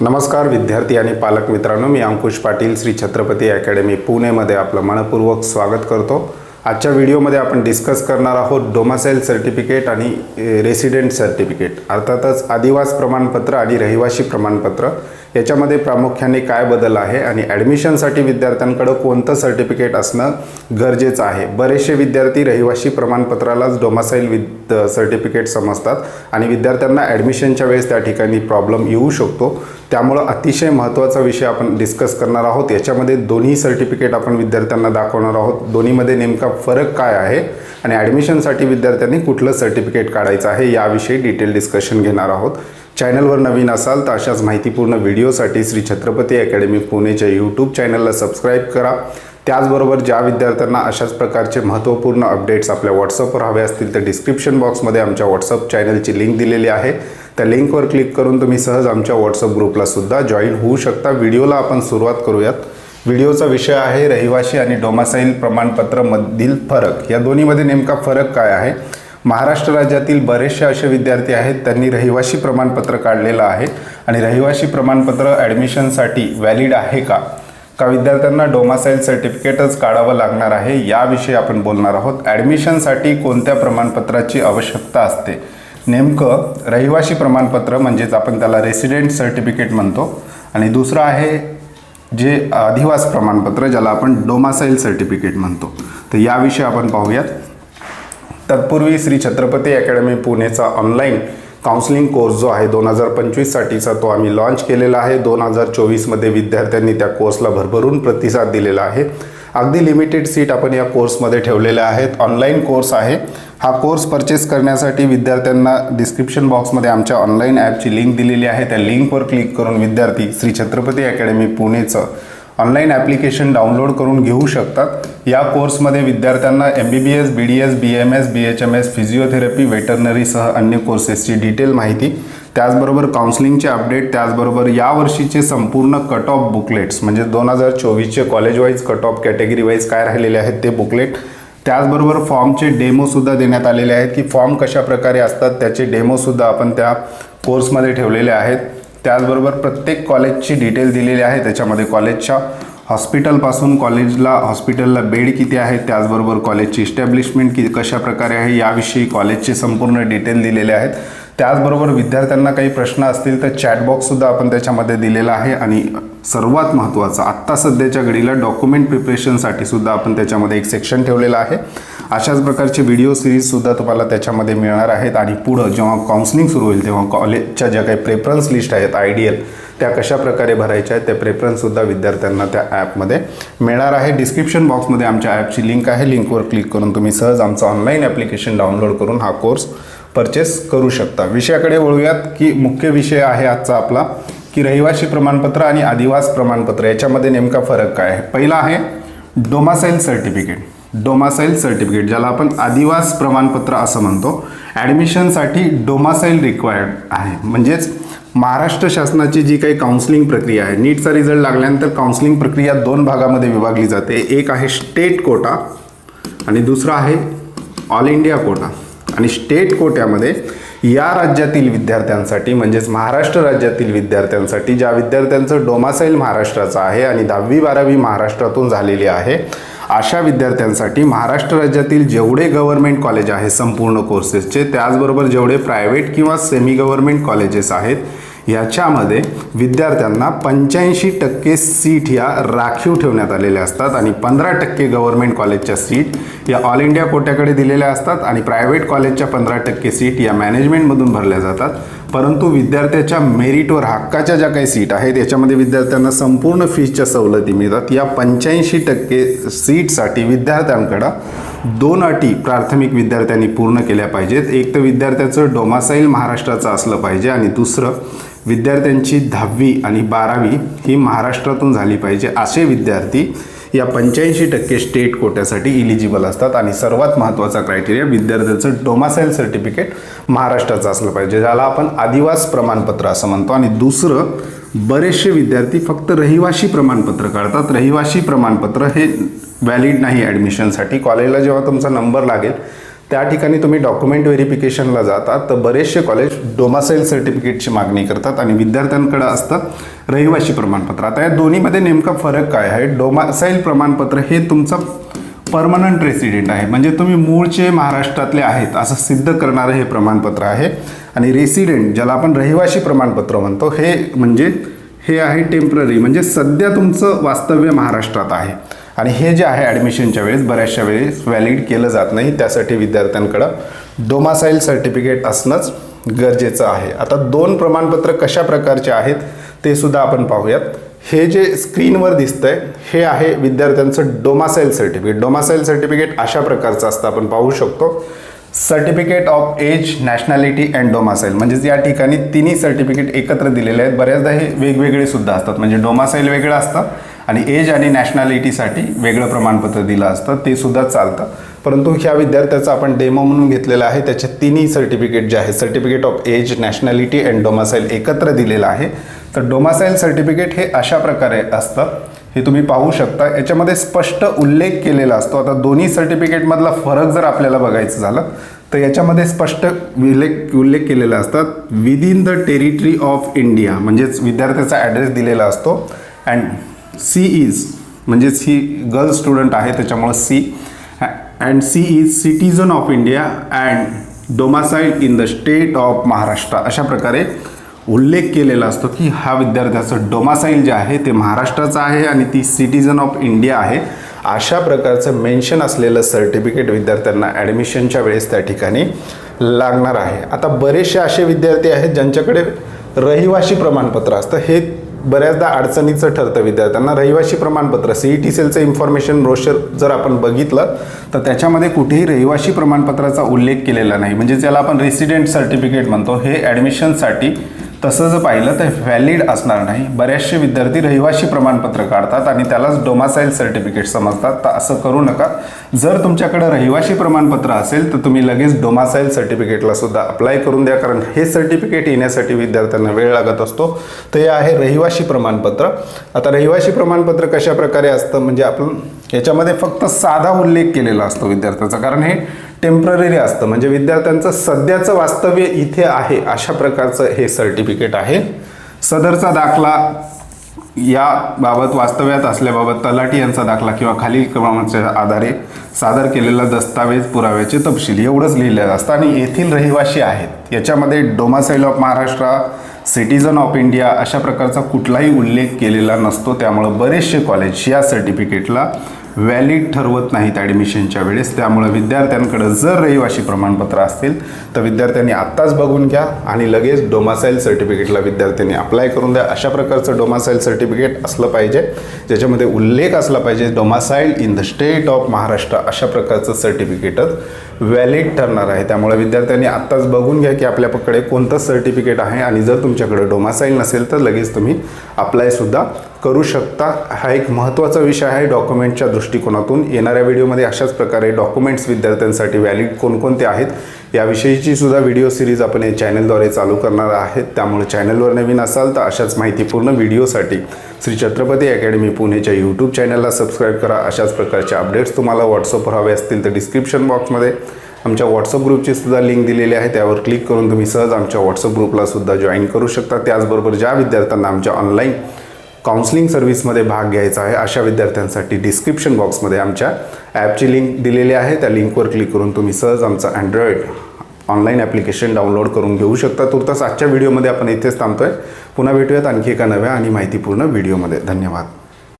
नमस्कार विद्यार्थी आणि पालक मित्रांनो, मी अंकुश पाटील श्री छत्रपती अकॅडमी पुणेमध्ये आपलं मनपूर्वक स्वागत करतो। आजच्या व्हिडिओमध्ये आपण डिस्कस करणार आहोत डोमासाइल सर्टिफिकेट आणि रेसिडेंट सर्टिफिकेट, अर्थातच आदिवासी प्रमाणपत्र आणि रहिवासी प्रमाणपत्र याच्यामध्ये प्रामुख्याने काय बदल आहे आणि ॲडमिशनसाठी विद्यार्थ्यांकडे कोणतं सर्टिफिकेट असणं गरजेचं आहे। बरेचसे विद्यार्थी रहिवासी प्रमाणपत्रालाच डोमासाइल सर्टिफिकेट समजतात आणि विद्यार्थ्यांना ॲडमिशनच्या वेळेस त्या ठिकाणी प्रॉब्लेम येऊ शकतो। त्यामुळे अतिशय महत्त्वाचा विषय आपण डिस्कस करणार आहोत। याच्यामध्ये दोन्ही सर्टिफिकेट आपण विद्यार्थ्यांना दाखवणार आहोत। दोन्हीमध्ये नेमका फरक काय आहे आणि ॲडमिशनसाठी विद्यार्थ्यांनी कुठलं सर्टिफिकेट काढायचं आहे याविषयी डिटेल डिस्कशन घेणार आहोत। चॅनलवर नवीन असाल तर अशाच माहितीपूर्ण व्हिडिओसाठी श्री छत्रपती अकॅडमी पुणेच्या यूट्यूब चॅनलला सबस्क्राईब करा। त्याचबरोबर ज्या विद्यार्थ्यांना अशाच प्रकारचे महत्त्वपूर्ण अपडेट्स आपल्या व्हॉट्सअपवर हवे असतील तर डिस्क्रिप्शन बॉक्समध्ये आमच्या व्हॉट्सअप चॅनलची लिंक दिलेली आहे। त्या लिंकवर क्लिक करून तुम्ही सहज आमच्या व्हॉट्सअप ग्रुपला सुद्धा जॉईन होऊ शकता। व्हिडिओला आपण सुरुवात करूयात। व्हिडिओचा विषय आहे रहिवासी आणि डोमासाइल प्रमाणपत्रामधील फरक। या दोन्हीमध्ये नेमका फरक काय आहे। महाराष्ट्र राज्यातील बरेचसे असे विद्यार्थी आहेत त्यांनी रहिवासी प्रमाणपत्र काढलेलं आहे आणि रहिवासी प्रमाणपत्र ॲडमिशनसाठी व्हॅलिड आहे का विद्यार्थ्यांना डोमासाइल सर्टिफिकेटच काढावं लागणार आहे याविषयी आपण बोलणार आहोत। ॲडमिशनसाठी कोणत्या प्रमाणपत्राची आवश्यकता असते। नेमकं रहिवासी प्रमाणपत्र म्हणजेच आपण त्याला रेसिडेंट सर्टिफिकेट म्हणतो आणि दुसरं आहे जे आदिवासी प्रमाणपत्र ज्याला आपण डोमासाइल सर्टिफिकेट म्हणतो। तर याविषयी आपण पाहूयात। तत्पूर्वी श्री छत्रपती अकॅडमी पुणेचा ऑनलाईन काउन्सिलिंग कोर्स जो आहे 2025 साठीचा तो आम्ही लॉन्च केलेला आहे। 2024 मध्ये विद्यार्थ्यांनी त्या कोर्सला भरभरून प्रतिसाद दिलेला आहे। अगदी लिमिटेड सीट आपण या कोर्समध्ये ठेवलेल्या आहेत। ऑनलाईन कोर्स आहे। हा कोर्स परचेस करण्यासाठी विद्यार्थ्यांना डिस्क्रिप्शन बॉक्समध्ये आमच्या ऑनलाईन ॲपची लिंक दिलेली आहे। त्या लिंकवर क्लिक करून विद्यार्थी श्री छत्रपती अकॅडमी पुणेचं ऑनलाईन ॲप्लिकेशन डाउनलोड करून घेऊ शकतात। या कोर्समध्ये विद्यार्थ्यांना MBBS, BDS, BMS, BHMS, physiotherapy, वेटरनरीसह अन्य कोर्सेसची डिटेल माहिती, त्याचबरोबर काउन्सिलिंगचे अपडेट, त्याचबरोबर यावर्षीचे संपूर्ण कट ऑफ बुकलेट्स म्हणजे 2024चे college wise cut off category wise काय राहिलेले आहेत ते बुकलेट, त्याचबरोबर फॉर्मचे डेमोसुद्धा देण्यात आलेले आहेत की फॉर्म कशा प्रकारे असतात त्याचे डेमोसुद्धा आपण त्या कोर्समध्ये ठेवलेले आहेत। त्याचबरोबर प्रत्येक कॉलेजची डिटेल दिलेली आहे। त्याच्यामध्ये कॉलेजच्या हॉस्पिटलपासून हॉस्पिटलला बेड किती आहेत, त्याचबरोबर कॉलेजची इस्टॅब्लिशमेंट कशा प्रकारे आहे याविषयी कॉलेजचे संपूर्ण डिटेल दिलेले आहेत। त्याचबरोबर विद्यार्थ्यांना काही प्रश्न असतील तर चॅटबॉक्ससुद्धा आपण त्याच्यामध्ये दिलेला आहे आणि सर्वात महत्त्वाचं आत्ता सध्याच्या घडीला डॉक्युमेंट प्रिपरेशनसाठी सुद्धा आपण त्याच्यामध्ये एक सेक्शन ठेवलेलं आहे। अशाच प्रकारचे व्हिडिओ सिरीजसुद्धा तुम्हाला त्याच्यामध्ये मिळणार आहेत आणि पुढं जेव्हा काउन्सिलिंग सुरू होईल तेव्हा कॉलेजच्या ज्या काही प्रेफरन्स लिस्ट आहेत आयडियल त्या कशा प्रकारे भरायच्या आहेत त्या प्रेफरन्ससुद्धा विद्यार्थ्यांना त्या ॲपमध्ये मिळणार आहे। डिस्क्रिप्शन बॉक्समध्ये आमच्या ॲपची लिंक आहे। लिंकवर क्लिक करून तुम्ही सहज आमचं ऑनलाईन ॲप्लिकेशन डाउनलोड करून हा कोर्स परचेस करू शकता। विषयाकडे वळूयात की मुख्य विषय आहे आजचा आपला की रहिवासी प्रमाणपत्र आणि आदिवासी प्रमाणपत्र याच्यामध्ये नेमका फरक काय आहे। पहिला आहे डोमासाइल सर्टिफिकेट। डोमासाइल सर्टिफिकेट ज्याला आपण आदिवासी प्रमाणपत्र असं म्हणतो, ॲडमिशनसाठी डोमासाइल रिक्वायर्ड आहे। म्हणजेच महाराष्ट्र शासनाची जी काही काउन्सिलिंग प्रक्रिया आहे, नीटचा रिझल्ट लागल्यानंतर काउन्सिलिंग प्रक्रिया दोन भागामध्ये विभागली जाते। एक आहे स्टेट कोटा आणि दुसरा आहे ऑल इंडिया कोटा। आणि स्टेट कोट्यामध्ये या राज्यातील विद्यार्थ्यांसाठी म्हणजेच महाराष्ट्र राज्यातील विद्यार्थ्यांसाठी ज्या विद्यार्थ्यांचं डोमासाइल महाराष्ट्राचं आहे आणि 10वी-12वी महाराष्ट्रातून झालेली आहे अशा विद्यार्थ्यांसाठी महाराष्ट्र राज्यातील जेवढे गव्हर्नमेंट कॉलेज आहे संपूर्ण कोर्सेसचे, त्याचबरोबर जेवढे प्रायव्हेट किंवा सेमी गव्हर्नमेंट कॉलेजेस आहेत याच्यामध्ये विद्यार्थ्यांना 85% सीट या राखीव ठेवण्यात आलेल्या असतात आणि 15% गव्हर्नमेंट कॉलेजच्या सीट या ऑल इंडिया कोट्याकडे दिलेल्या असतात आणि प्रायव्हेट कॉलेजच्या 15% सीट या मॅनेजमेंटमधून भरल्या जातात। परंतु विद्यार्थ्याच्या मेरिटवर हक्काच्या ज्या काही सीट आहेत याच्यामध्ये विद्यार्थ्यांना संपूर्ण फीसच्या सवलती मिळतात। या 85% सीटसाठी विद्यार्थ्यांकडं दोन अटी प्राथमिक विद्यार्थ्यांनी पूर्ण केल्या पाहिजेत। एक तर विद्यार्थ्याचं डोमासाइल महाराष्ट्राचं असलं पाहिजे आणि दुसरं विद्यार्थ्यांची 10वी आणि 12वी ही महाराष्ट्रातून झाली पाहिजे। असे विद्यार्थी या 85% स्टेट कोट्यासाठी इलिजिबल असतात आणि सर्वात महत्त्वाचा क्रायटेरिया विद्यार्थ्याचं डोमासाइल सर्टिफिकेट महाराष्ट्राचं असलं पाहिजे, ज्याला आपण आदिवासी प्रमाणपत्र असं म्हणतो। आणि दुसरं बरेचसे विद्यार्थी फक्त रहिवासी प्रमाणपत्र काढतात। रहिवासी प्रमाणपत्र हे व्हॅलिड नाही ॲडमिशनसाठी। कॉलेजला जेव्हा तुमचा नंबर लागेल त्या ठिकाणी तुम्ही डॉक्युमेंट व्हेरिफिकेशनला जाता तर बरेचसे कॉलेज डोमासाईल सर्टिफिकेटची मागणी करतात आणि विद्यार्थ्यांकडे असतं रहिवासी प्रमाणपत्र. आता या दोन्हीमध्ये नेमका फरक काय आहे? डोमासाईल प्रमाणपत्र हे तुमचं परमनंट रेसिडेंट आहे, म्हणजे तुम्ही मूळचे महाराष्ट्रातले आहेत असं सिद्ध करणारं हे प्रमाणपत्र आहे. आणि रेसिडेंट ज्याला आपण रहिवासी प्रमाणपत्र म्हणतो हे म्हणजे हे आहे टेम्पररी, म्हणजे सध्या तुमचं वास्तव्य महाराष्ट्रात आहे. आणि हे जे आहे ॲडमिशनच्या वेळेस बऱ्याचशा वेळेस व्हॅलिड केलं जात नाही, त्यासाठी विद्यार्थ्यांकडं डोमासाईल सर्टिफिकेट असणंच गरजेचं आहे. आता दोन प्रमाणपत्र कशा प्रकारचे आहेत ते सुद्धा आपण पाहूयात. हे जे स्क्रीनवर दिसतंय हे आहे विद्यार्थ्यांचं डोमासाईल सर्टिफिकेट. डोमासाईल सर्टिफिकेट अशा प्रकारचं असतं, आपण पाहू शकतो. Certificate of age, nationality and domicile, म्हणजेच या ठिकाणी तिन्ही सर्टिफिकेट एकत्र दिलेले आहेत. बऱ्याचदा हे वेगवेगळे सुद्धा असतात, म्हणजे डोमासाईल वेगळं असतं आणि एज आणि नॅशनॅलिटीसाठी वेगळं प्रमाणपत्र दिलं असतं, ते सुद्धा चालतं. परंतु ह्या विद्यार्थ्याचा आपण डेमो म्हणून घेतलेला आहे. त्याचे तिन्ही सर्टिफिकेट जे आहे certificate of age, nationality and domicile एकत्र दिलेलं आहे. तर डोमासाईल सर्टिफिकेट हे अशा प्रकारे असतं, हे तुम्ही पाहू शकता. याच्यामध्ये स्पष्ट उल्लेख केलेला असतो. आता दोन्ही सर्टिफिकेटमधला फरक जर आपल्याला बघायचं झालं तर याच्यामध्ये स्पष्ट उल्लेख केलेला असतात within the territory of India, म्हणजेच विद्यार्थ्याचा ॲड्रेस दिलेला असतो. अँड सी इज, म्हणजेच ही गर्ल स्टुडंट आहे त्याच्यामुळं C. And C is citizen of India and domicile in the state of Maharashtra, अशा प्रकारे उल्लेख केलेला असतो की हा विद्यार्थ्याचं डोमासाईल जे आहे ते महाराष्ट्राचं आहे आणि ती सिटिझन ऑफ इंडिया आहे. अशा प्रकारचं मेन्शन असलेलं सर्टिफिकेट विद्यार्थ्यांना ॲडमिशनच्या वेळेस त्या ठिकाणी लागणार आहे. आता बरेचसे असे विद्यार्थी आहेत ज्यांच्याकडे रहिवासी प्रमाणपत्र असतं. हे बऱ्याचदा अडचणीचं ठरतं विद्यार्थ्यांना. रहिवासी प्रमाणपत्र CET सेलचं इन्फॉर्मेशन ब्रोशर जर आपण बघितलं तर त्याच्यामध्ये कुठेही रहिवासी प्रमाणपत्राचा उल्लेख केलेला नाही, म्हणजे ज्याला आपण रेसिडेंट सर्टिफिकेट म्हणतो. हे ॲडमिशनसाठी तसं जर पाहिलं तर व्हॅलिड असणार नाही. बरेचसे विद्यार्थी रहिवासी प्रमाणपत्र काढतात आणि त्यालाच डोमासाईल सर्टिफिकेट समजतात. तर असं करू नका. जर तुमच्याकडे रहिवासी प्रमाणपत्र असेल तर तुम्ही लगेच डोमासाईल सर्टिफिकेटला सुद्धा अप्लाय करून द्या, कारण हे सर्टिफिकेट येण्यासाठी विद्यार्थ्यांना वेळ लागत असतो. तर हे आहे रहिवासी प्रमाणपत्र. आता रहिवासी प्रमाणपत्र कशा प्रकारे असतं, म्हणजे आपण याच्यामध्ये फक्त साधा उल्लेख केलेला असतो विद्यार्थ्याचा, कारण हे टेम्पररी असतं, म्हणजे विद्यार्थ्यांचं सध्याचं वास्तव्य इथे आहे अशा प्रकारचं हे सर्टिफिकेट आहे. सदरचा दाखला याबाबत वास्तव्यात असल्याबाबत तलाठी यांचा दाखला किंवा खालील क्रमांकाच्या आधारे सादर केलेला दस्तावेज पुराव्याचे तपशील एवढंच लिहिलेलं असतं. आणि येथील रहिवासी आहेत याच्यामध्ये domicile of Maharashtra, citizen of India अशा प्रकारचा कुठलाही उल्लेख केलेला नसतो. त्यामुळं बरेचसे कॉलेज या सर्टिफिकेटला व्हॅलिड ठरवत नाहीत ॲडमिशनच्या वेळेस. त्यामुळे विद्यार्थ्यांकडे जर रहिवासी प्रमाणपत्र असतील तर विद्यार्थ्यांनी आत्ताच बघून घ्या आणि लगेच डोमासाईल सर्टिफिकेटला विद्यार्थ्यांनी अप्लाय करून द्या. अशा प्रकारचं डोमासाईल सर्टिफिकेट असलं पाहिजे ज्याच्यामध्ये उल्लेख असला पाहिजे domicile in the state of Maharashtra, अशा प्रकारचं सर्टिफिकेटच व्हॅलिड ठरणार आहे. त्यामुळे विद्यार्थ्यांनी आत्ताच बघून घ्या की आपल्याकडे कोणतं सर्टिफिकेट आहे, आणि जर तुमच्याकडे डोमासाईल नसेल तर लगेच तुम्ही अप्लायसुद्धा करू शकता. हा एक महत्त्वाचा विषय आहे डॉक्युमेंटच्या दृष्टिकोनातून. येणाऱ्या व्हिडिओमध्ये अशाच प्रकारे डॉक्युमेंट्स विद्यार्थ्यांसाठी व्हॅलिड कोणकोणते आहेत याविषयीची सुद्धा व्हिडिओ सिरीज आपण या चॅनलद्वारे चालू करणार आहेत. त्यामुळे चॅनलवर नवीन असाल तर अशाच माहितीपूर्ण व्हिडिओसाठी श्री छत्रपती अकॅडमी पुणेच्या यूट्यूब चॅनलला सबस्क्राईब करा. अशाच प्रकारचे अपडेट्स तुम्हाला व्हॉट्सअपवर हवे असतील तर डिस्क्रिप्शन बॉक्समध्ये आमच्या व्हॉट्सअप ग्रुपची सुद्धा लिंक दिलेली आहे. त्यावर क्लिक करून तुम्ही सहज आमच्या व्हॉट्सअप ग्रुपला सुद्धा जॉईन करू शकता. त्याचबरोबर ज्या विद्यार्थ्यांना आमच्या ऑनलाईन काउन्सिलिंग सर्व्हिसमध्ये भाग घ्यायचा आहे अशा विद्यार्थ्यांसाठी डिस्क्रिप्शन बॉक्समध्ये आमच्या ॲपची लिंक दिलेली आहे. त्या लिंकवर क्लिक करून तुम्ही सहज आमचं अँड्रॉइड ऑनलाईन ॲप्लिकेशन डाउनलोड करून घेऊ शकता. तुर्तास आजच्या व्हिडिओमध्ये आपण इथेच थांबतोय. पुन्हा भेटूयात आणखी एका नव्या आणि माहितीपूर्ण व्हिडिओमध्ये. धन्यवाद.